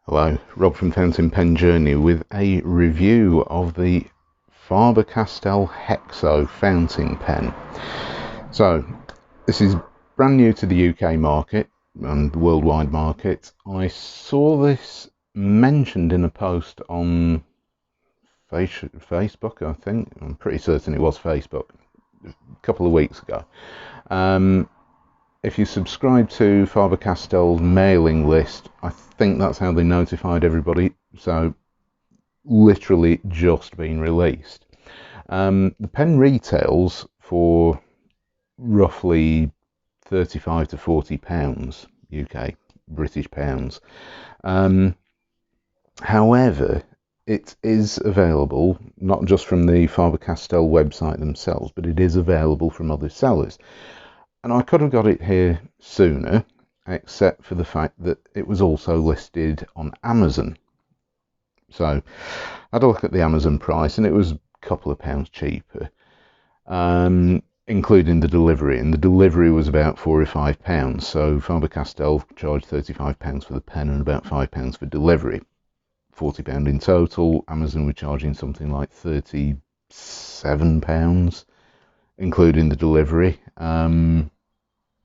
Hello, Rob from Fountain Pen Journey with a review of the Faber Castell Hexo fountain pen. So, this is brand new to the UK market and the worldwide market. I saw this mentioned in a post on Facebook, I think. I'm pretty certain it was Facebook, a couple of weeks ago. If you subscribe to Faber Castell's mailing list, I think that's how they notified everybody. So, literally just been released. The pen retails for roughly 35 to 40 pounds UK, British pounds. However, it is available not just from the Faber Castell website themselves, but it is available from other sellers. And I could have got it here sooner, except for the fact that it was also listed on Amazon. So I had a look at the Amazon price and it was a couple of pounds cheaper, including the delivery. And the delivery was about £4 or £5. So Faber Castell charged £35 for the pen and about £5 for delivery. £40 in total. Amazon were charging something like £37, including the delivery.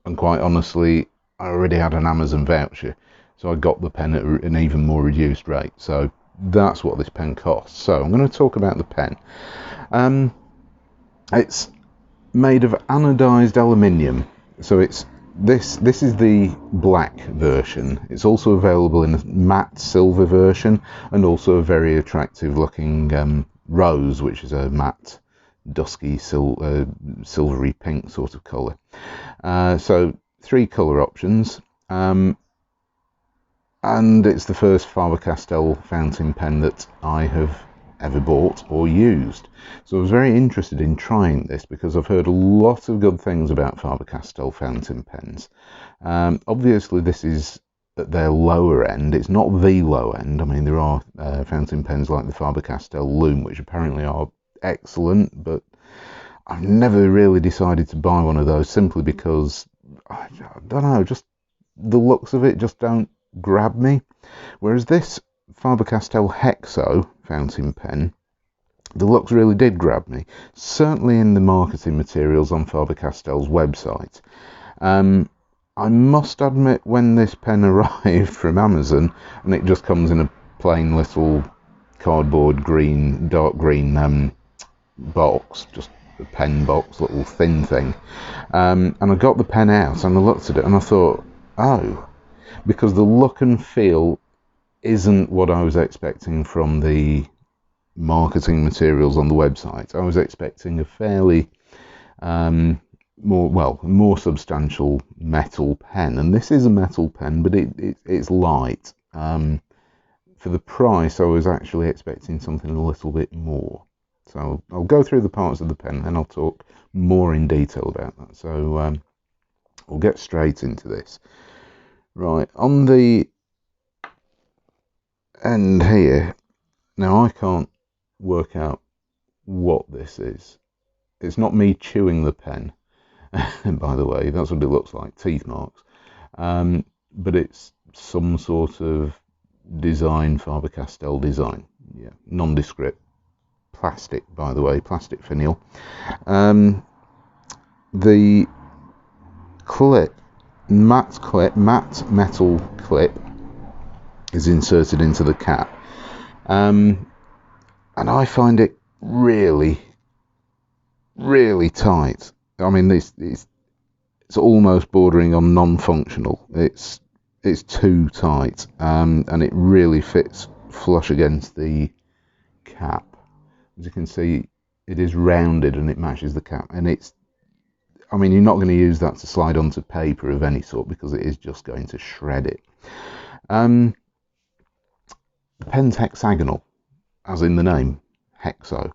And quite honestly, I already had an Amazon voucher, so I got the pen at an even more reduced rate. So that's what this pen costs. So I'm going to talk about the pen. It's made of anodized aluminium. So it's this is the black version. It's also available in a matte silver version and also a very attractive looking rose, which is a matte dusky silvery pink sort of colour. So 3 colour options, and it's the first Faber Castell fountain pen that I have ever bought or used. So I was very interested in trying this because I've heard a lot of good things about Faber Castell fountain pens. Obviously this is at their lower end. It's not the low end. I mean, there are fountain pens like the Faber Castell Loom, which apparently are excellent, but I've never really decided to buy one of those simply because I don't know, just the looks of it just don't grab me. Whereas this Faber Castell Hexo fountain pen, the looks really did grab me, certainly in the marketing materials on Faber Castell's website. I must admit, when this pen arrived from Amazon and it just comes in a plain little cardboard green, dark green box, just a pen box, little thin thing, and I got the pen out and I looked at it and I thought, oh, because the look and feel isn't what I was expecting from the marketing materials on the website. I was expecting a fairly more substantial metal pen, and this is a metal pen, but it's light. For the price, I was actually expecting something a little bit more. So I'll go through the parts of the pen and I'll talk more in detail about that. So we'll get straight into this. Right, on the end here, now I can't work out what this is. It's not me chewing the pen, by the way, that's what it looks like, teeth marks. But it's some sort of design, Faber Castell design, yeah, nondescript. Plastic, by the way, plastic finial. The clip, matte metal clip, is inserted into the cap, and I find it really tight. I mean, it's almost bordering on non-functional. It's too tight, and it really fits flush against the cap. As you can see, it is rounded and it matches the cap, and I mean, you're not going to use that to slide onto paper of any sort because it is just going to shred it. The pen's hexagonal, as in the name, Hexo.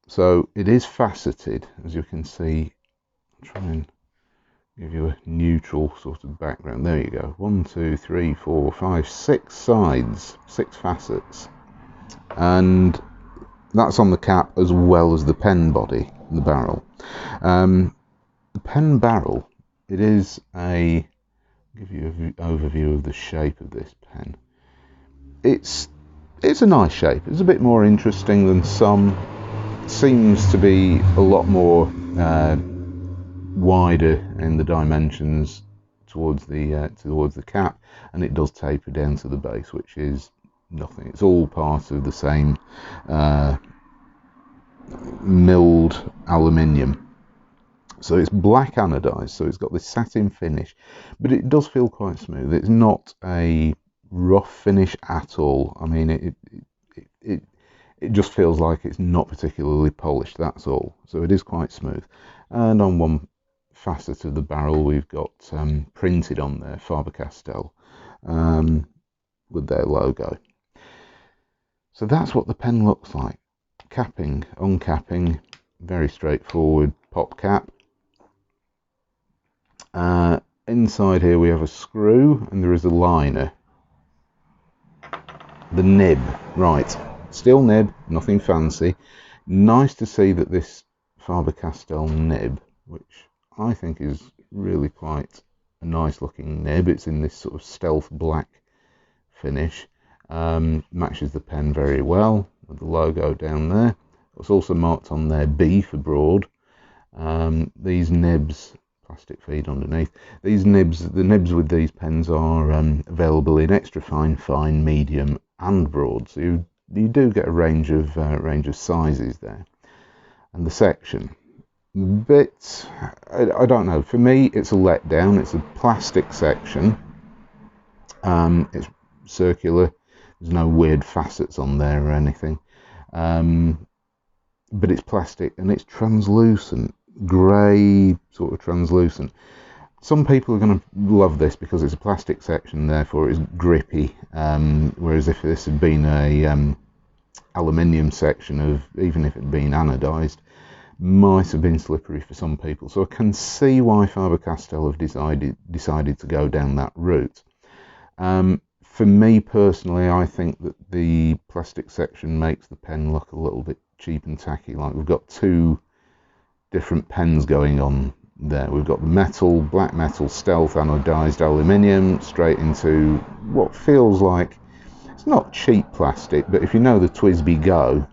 So it is faceted, as you can see. I'll try and give you a neutral sort of background. There you go. 1, 2, 3, 4, 5, 6 sides, 6 facets. And that's on the cap as well as the pen body, the barrel. The pen barrel, it is a give you an overview of the shape of this pen. It's a nice shape. It's a bit more interesting than some. Seems to be a lot more wider in the dimensions towards the cap, and it does taper down to the base, which is nothing. It's all part of the same milled aluminium. So it's black anodized, so it's got this satin finish, but it does feel quite smooth. It's not a rough finish at all. I mean, it just feels like it's not particularly polished, that's all. So it is quite smooth. And on one facet of the barrel, we've got printed on there Faber Castell with their logo. So that's what the pen looks like. Capping, uncapping, very straightforward pop cap. Inside here we have a screw and there is a liner. The nib, right, steel nib, nothing fancy. Nice to see that this Faber Castell nib, which I think is really quite a nice looking nib, it's in this sort of stealth black finish, matches the pen very well with the logo down there. It's also marked on there B for broad. These nibs, plastic feed underneath. These nibs, the nibs with these pens are available in extra fine, fine, medium, and broad. So you do get a range of sizes there. And the section, bit, I don't know. For me, it's a letdown. It's a plastic section. It's circular. There's no weird facets on there or anything. But it's plastic and it's translucent, grey, sort of translucent. Some people are going to love this because it's a plastic section, therefore it's grippy, whereas if this had been a aluminium section, of even if it had been anodized, might have been slippery for some people. So I can see why Faber Castell have decided to go down that route. For me personally, I think that the plastic section makes the pen look a little bit cheap and tacky. Like we've got two different pens going on there. We've got the metal, black metal, stealth anodized aluminium, straight into what feels like, it's not cheap plastic, but if you know the TWSBI Go,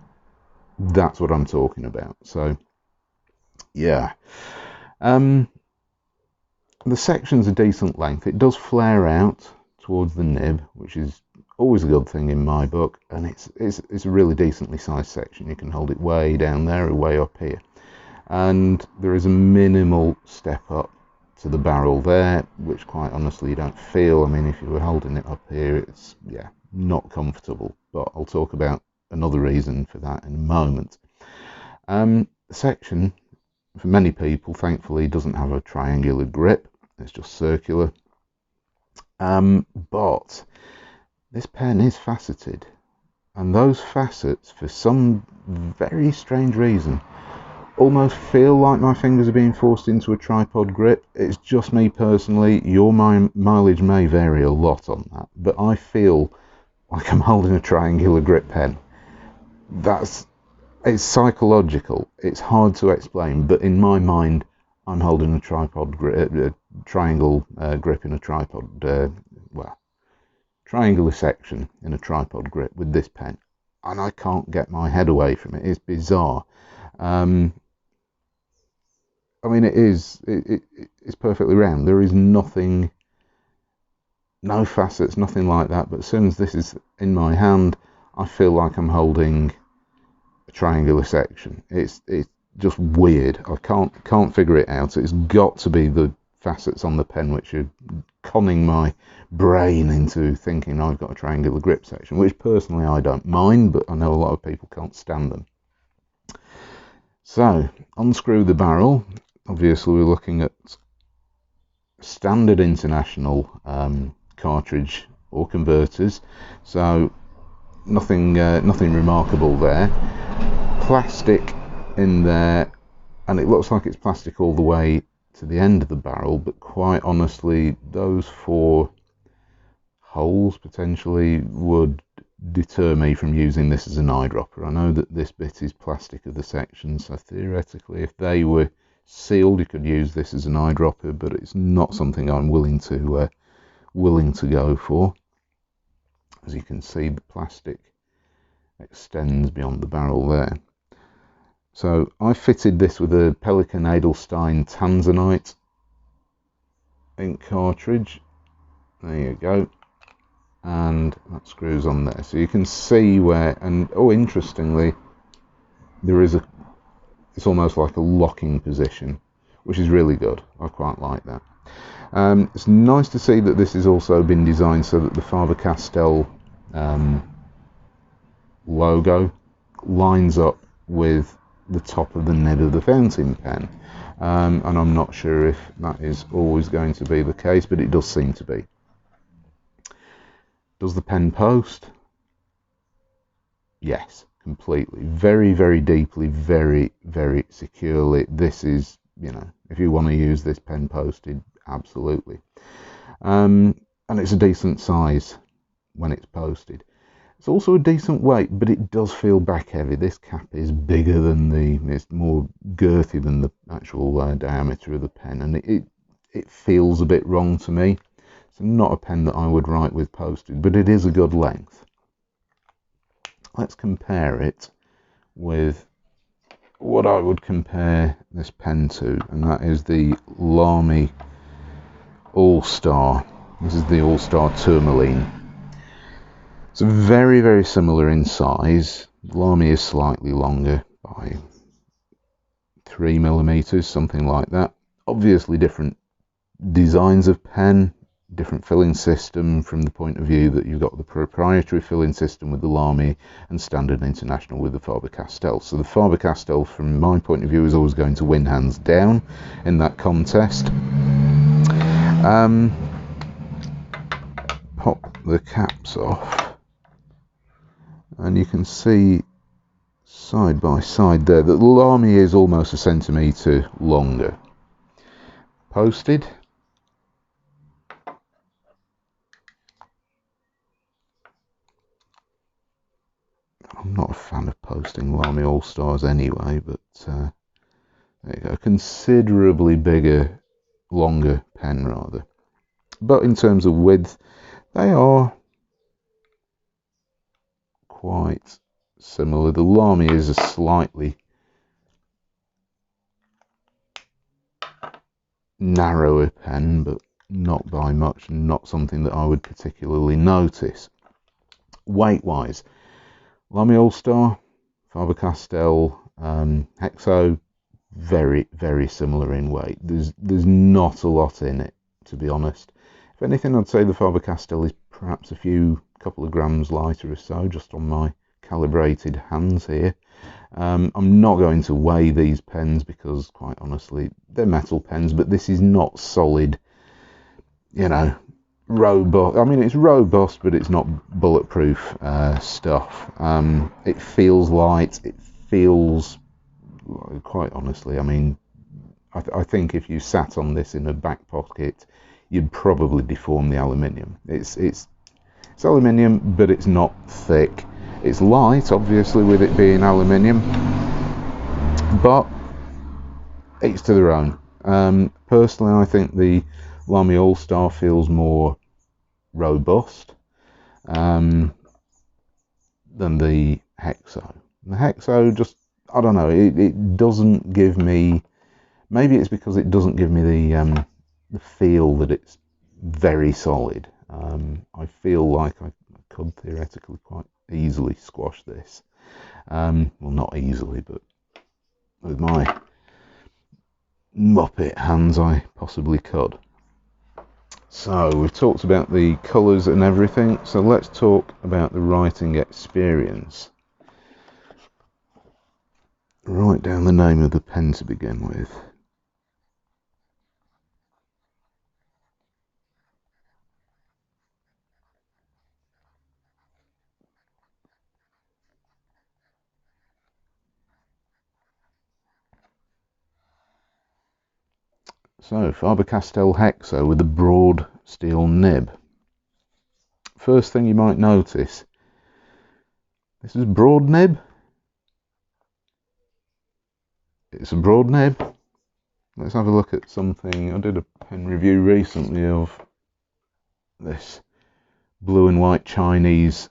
that's what I'm talking about. So yeah, the section's a decent length. It does flare out towards the nib, which is always a good thing in my book, and it's a really decently sized section. You can hold it way down there or way up here, and there is a minimal step up to the barrel there, which quite honestly you don't feel. I mean, if you were holding it up here, it's not comfortable, but I'll talk about another reason for that in a moment. The section, for many people, thankfully doesn't have a triangular grip. It's just circular. But this pen is faceted, and those facets, for some very strange reason, almost feel like my fingers are being forced into a tripod grip. It's just me personally. Your mileage may vary a lot on that, but I feel like I'm holding a triangular grip pen. It's psychological. It's hard to explain, but in my mind, I'm holding a tripod grip, a triangle grip in a tripod, triangular section in a tripod grip with this pen, and I can't get my head away from it. It's bizarre. I mean, it's perfectly round. There is nothing, no facets, nothing like that. But as soon as this is in my hand, I feel like I'm holding a triangular section. It's just weird. I can't figure it out. It's got to be the facets on the pen which are conning my brain into thinking I've got a triangular grip section, which personally I don't mind, but I know a lot of people can't stand them. So unscrew the barrel. Obviously we're looking at standard international cartridge or converters, so nothing remarkable there. Plastic in there, and it looks like it's plastic all the way to the end of the barrel, but quite honestly those 4 holes potentially would deter me from using this as an eyedropper. I know that this bit is plastic of the section, so theoretically if they were sealed you could use this as an eyedropper, but it's not something I'm willing to willing to go for. As you can see, the plastic extends beyond the barrel there. So I fitted this with a Pelican Edelstein Tanzanite ink cartridge. There you go. And that screws on there. So you can see where, and oh, interestingly, there is it's almost like a locking position, which is really good. I quite like that. It's nice to see that this has also been designed so that the Faber Castell logo lines up with the top of the nib of the fountain pen, and I'm not sure if that is always going to be the case, but it does seem to be. Does the pen post? Yes, completely. Very, very deeply, very, very securely. This is, you know, if you want to use this pen posted, absolutely. And it's a decent size when it's posted. It's also a decent weight, but it does feel back heavy. This cap is bigger than it's more girthy than the actual diameter of the pen, and it feels a bit wrong to me. It's not a pen that I would write with posted, but it is a good length. Let's compare it with what I would compare this pen to, and that is the Lamy Al-Star. This is the All-Star Tourmaline. It's very, very similar in size. Lamy is slightly longer by 3mm, something like that. Obviously different designs of pen, different filling system from the point of view that you've got the proprietary filling system with the Lamy and Standard International with the Faber Castell. So the Faber Castell, from my point of view, is always going to win hands down in that contest. Pop the caps off, and you can see side by side there that the Lamy is almost a centimetre longer. Posted, I'm not a fan of posting Lamy All-Stars anyway, but there you go, considerably bigger, longer pen rather. But in terms of width, they are quite similar. The Lamy is a slightly narrower pen, but not by much, not something that I would particularly notice. Weight-wise, Lamy Al-Star, Faber Castell Hexo, very, very similar in weight. There's not a lot in it, to be honest. If anything, I'd say the Faber Castell is perhaps a couple of grams lighter or so, just on my calibrated hands here. I'm not going to weigh these pens because, quite honestly, they're metal pens, but this is not solid, you know, robust. I mean, it's robust, but it's not bulletproof stuff. It feels light. It feels, quite honestly, I mean, I think if you sat on this in a back pocket, you'd probably deform the aluminium. It's aluminium, but it's not thick. It's light, obviously, with it being aluminium, but each to their own. Personally, I think the Lamy Al-Star feels more robust than the Hexo. The Hexo just, I don't know, it doesn't give me, maybe it's because it doesn't give me the feel that it's very solid. I feel like I could theoretically quite easily squash this. Well, not easily, but with my Muppet hands I possibly could. So we've talked about the colours and everything, so let's talk about the writing experience. Write down the name of the pen to begin with. So, Faber Castell Hexo with a broad steel nib. First thing you might notice, this is broad nib. It's a broad nib. Let's have a look at something. I did a pen review recently of this blue and white Chinese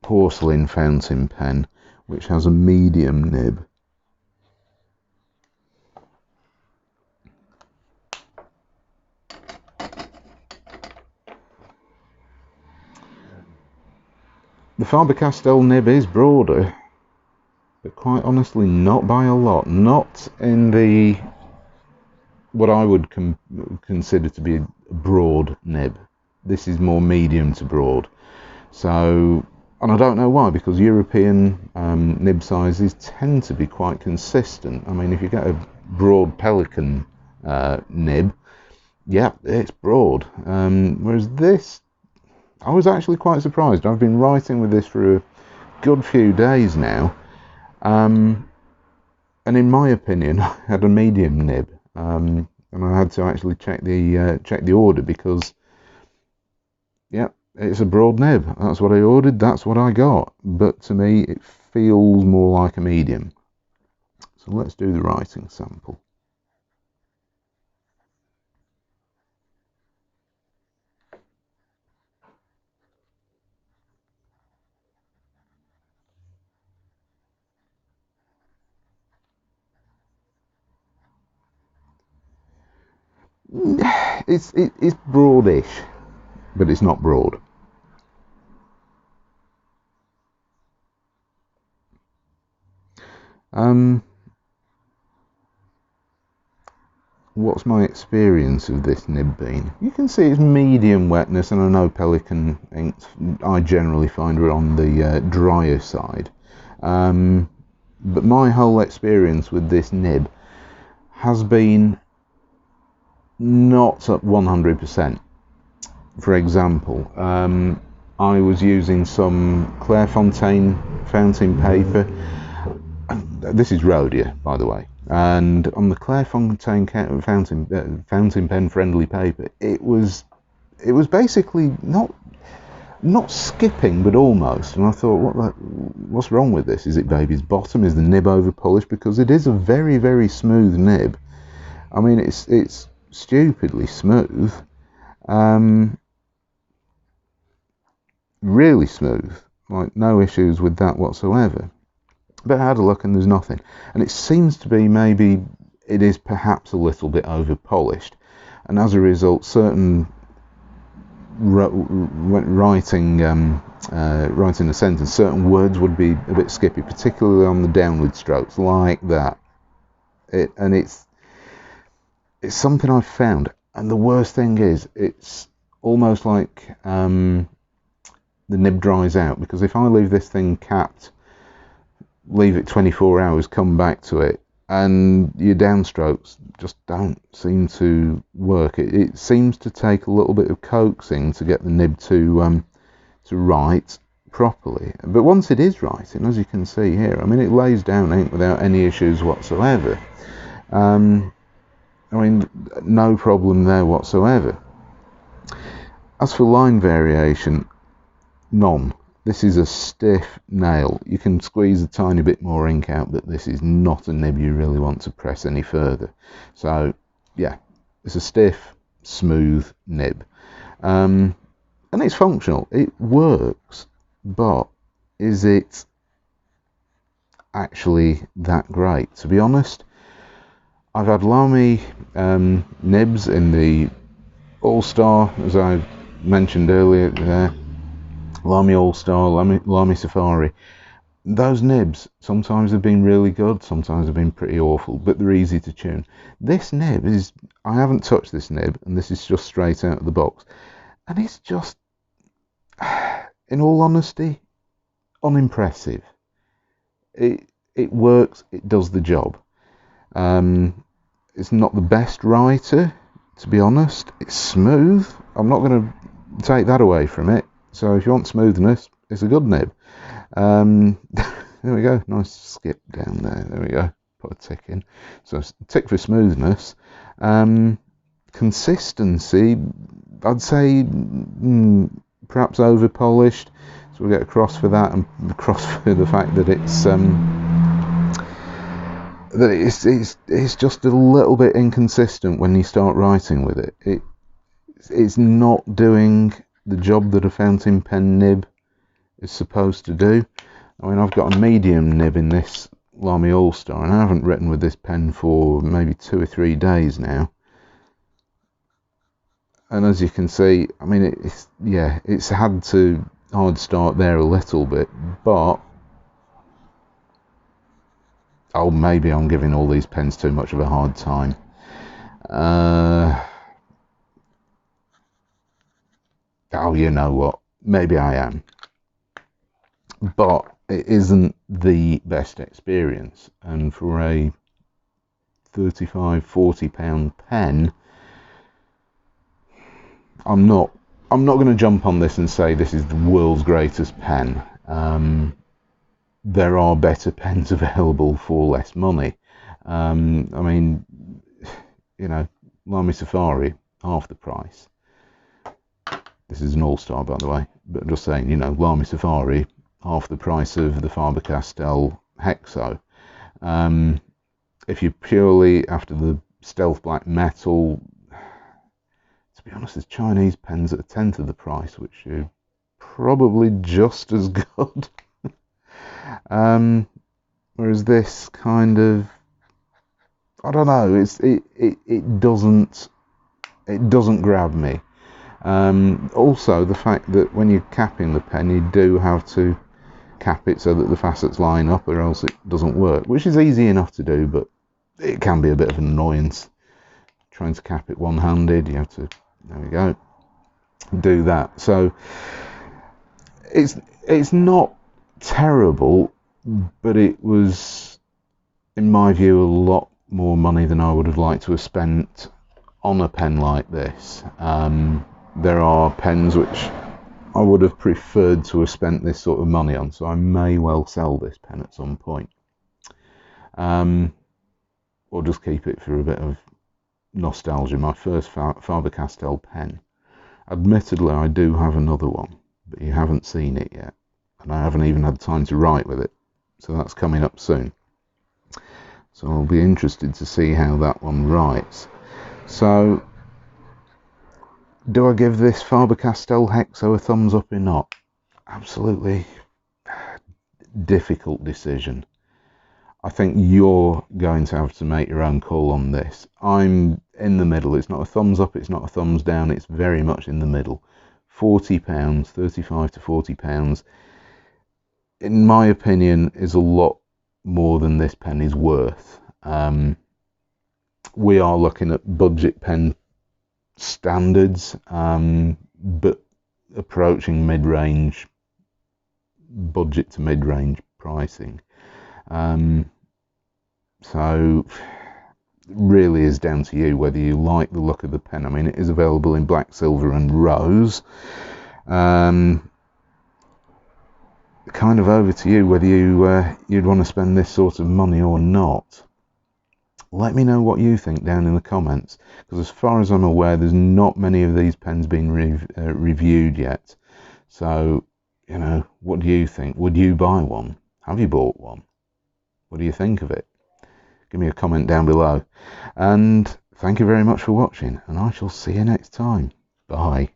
porcelain fountain pen, which has a medium nib. The Faber Castell nib is broader, but quite honestly not by a lot. Not in the what I would consider to be a broad nib. This is more medium to broad. So, and I don't know why, because European nib sizes tend to be quite consistent. I mean, if you get a broad Pelican nib, yeah, it's broad. Whereas this, I was actually quite surprised. I've been writing with this for a good few days now, and in my opinion, I had a medium nib, and I had to actually check the order, because yeah, it's a broad nib. That's what I ordered. That's what I got. But to me, it feels more like a medium. So let's do the writing sample. It's broadish, but it's not broad. What's my experience of this nib been? You can see it's medium wetness, and I know Pelican inks I generally find are on the drier side. But my whole experience with this nib has been not at 100%. For example, I was using some Clairefontaine fountain paper. This is Rhodia, by the way. And on the Clairefontaine fountain pen friendly paper, it was basically not skipping, but almost. And I thought, what's wrong with this? Is it baby's bottom? Is the nib over polished? Because it is a very, very smooth nib. I mean, it's stupidly smooth, really smooth, like no issues with that whatsoever. But I had a look and there's nothing, and it seems to be maybe it is perhaps a little bit over polished, and as a result certain writing a sentence, certain words would be a bit skippy, particularly on the downward strokes like that. It's something I've found, and the worst thing is it's almost like the nib dries out, because if I leave this thing capped, leave it 24 hours, come back to it, and your downstrokes just don't seem to work. It seems to take a little bit of coaxing to get the nib to write properly. But once it is writing, as you can see here, I mean, it lays down ink without any issues whatsoever. I mean, no problem there whatsoever. As for line variation, none. This is a stiff nail. You can squeeze a tiny bit more ink out, but this is not a nib you really want to press any further. So, yeah, it's a stiff, smooth nib. And it's functional. It works. But is it actually that great? To be honest, I've had Lamy nibs in the All-Star, as I mentioned earlier there. Lamy Al-Star, Lamy Safari. Those nibs sometimes have been really good, sometimes have been pretty awful, but they're easy to tune. This nib is, I haven't touched this nib, and this is just straight out of the box, and it's just, in all honesty, unimpressive. It works, it does the job. It's not the best writer, to be honest. It's smooth. I'm not going to take that away from it. So if you want smoothness, it's a good nib. There we go. Nice skip down there. There we go. Put a tick in. So tick for smoothness. Consistency, I'd say perhaps over polished. So we'll get a cross for that, and the cross for the fact that it's just a little bit inconsistent when you start writing with it. it's not doing the job that a fountain pen nib is supposed to do. I mean, I've got a medium nib in this Lamy Al-Star, and I haven't written with this pen for maybe 2 or 3 days now. And as you can see, I mean, it's had to hard start there a little bit, but oh, maybe I'm giving all these pens too much of a hard time. Oh, you know what? Maybe I am. But it isn't the best experience. And for a £35–40 pen, I'm not going to jump on this and say this is the world's greatest pen. There are better pens available for less money. I mean, you know, Lamy Safari, half the price. This is an All-Star, by the way, but I'm just saying, you know, Lamy Safari, half the price of the Faber Castell Hexo. If you're purely after the stealth black metal, to be honest, there's Chinese pens at a tenth of the price, which are probably just as good. Whereas this kind of, I don't know, it doesn't grab me. Also, the fact that when you're capping the pen, you do have to cap it so that the facets line up, or else it doesn't work, which is easy enough to do, but it can be a bit of an annoyance. Trying to cap it one-handed, you have to, there we go, do that. So it's not terrible, but it was, in my view, a lot more money than I would have liked to have spent on a pen like this. There are pens which I would have preferred to have spent this sort of money on, so I may well sell this pen at some point. Or just keep it for a bit of nostalgia. My first Faber Castell pen. Admittedly, I do have another one, but you haven't seen it yet, and I haven't even had time to write with it, so that's coming up soon. So I'll be interested to see how that one writes. So, do I give this Faber Castell Hexo a thumbs up or not? Absolutely difficult decision. I think you're going to have to make your own call on this. I'm in the middle. It's not a thumbs up, it's not a thumbs down, it's very much in the middle. £40, £35 to £40, in my opinion, is a lot more than this pen is worth. We are looking at budget pen standards, but approaching mid-range, budget to mid-range pricing. So really is down to you whether you like the look of the pen. I mean, it is available in black, silver and rose. Kind of over to you whether you'd want to spend this sort of money or not. Let me know what you think down in the comments, because as far as I'm aware, there's not many of these pens being reviewed yet. So, you know, what do you think? Would you buy one? Have you bought one? What do you think of it? Give me a comment down below. And thank you very much for watching, and I shall see you next time. Bye.